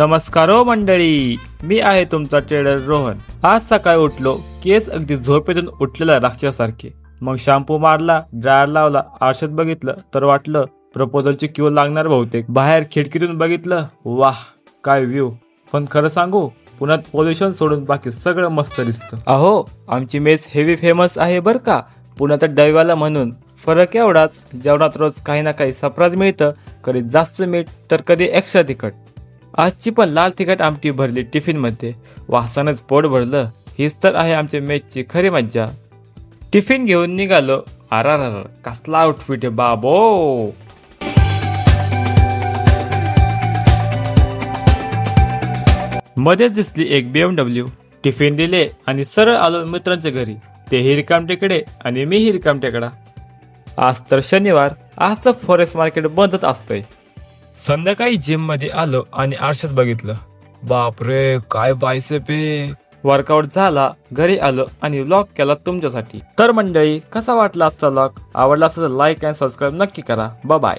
नमस्कार हो मंडळी, मी आहे तुमचा ट्रेडर रोहन. आज सकाळी उठलो, केस अगदी झोपेतून उठलेला राक्षसासारखे. मग शॅम्पू मारला, ड्रायर लावला, आरशात बघितलं तर वाटलं प्रपोजलची क्यू लागणार बहुतेक. बाहेर खिडकीतून बघितलं, वाह काय व्ह्यू. पण खरं सांगू, पुण्यात पोल्युशन सोडून बाकी सगळं मस्त दिसतं. अहो, आमची मेस हेवी फेमस आहे बर का, पुण्याचा डब्याला म्हणून. फरक एवढाच, जेवणात रोज काही ना काही सरप्राईज मिळतं, कधी जास्त मीठ तर कधी एक्स्ट्रा तिखट. आजची पण लाल तिखट आमटी भरली टिफिनमध्ये, वासानच पोट भरलं. हीच तर आहे आमच्या मेसची खरी मज्जा. टिफिन घेऊन निघालो. अरार, कसला आउटफिट आहे बाबो. मध्येच दिसली एक BMW. टिफिन दिले आणि सरळ आलो मित्रांच्या घरी. तेही रिकामटेकडे आणि मीही रिकामटेकडा. आज तर शनिवार, आजचं फॉरेस्ट मार्केट बंदच असतंय. संध्याकाळी जिम मध्ये आलो आणि आरशात बघितलं, बापरे काय बायसेप आहे. वर्कआउट झाला, घरी आलो आणि व्लॉग केला तुमच्यासाठी. तर मंडळी, कसा वाटला आजचा व्लॉग? आवडला असेल तर लाईक आणि सबस्क्राईब नक्की करा. बाय.